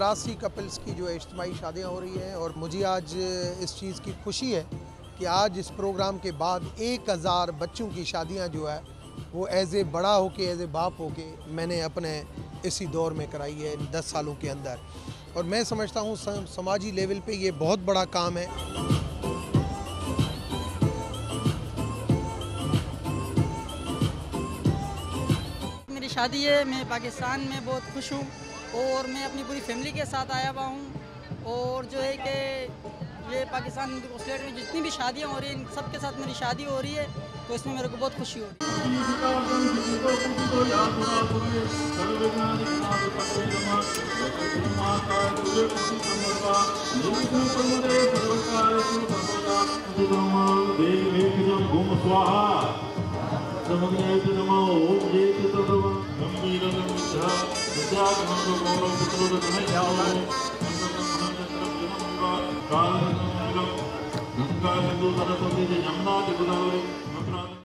83 couples की जो है इज्तिमाई शादियाँ हो रही हैं और मुझे आज इस चीज़ की खुशी है कि आज इस प्रोग्राम के बाद 1000 बच्चों की शादियाँ जो है वो एज ए बड़ा होके एज ए बाप होके मैंने अपने इसी दौर में कराई है इन 10 सालों के अंदर। और मैं समझता हूँ समाजी लेवल पे ये बहुत बड़ा काम है। मेरी शादी है, मैं पाकिस्तान में बहुत खुश हूँ और मैं अपनी पूरी फैमिली के साथ आया हुआ हूँ। और जो है कि ये पाकिस्तान स्टेट में जितनी भी शादियाँ हो रही हैं, इन सब के साथ मेरी शादी हो रही है, तो इसमें मेरे को बहुत खुशी हो रही है। समग्र नमो ओम जय तत्व गंभीर मिथ्या विद्यागमन गौरव पुत्र कन्हैया काल गंगा सिंधु सरस्वती यमुना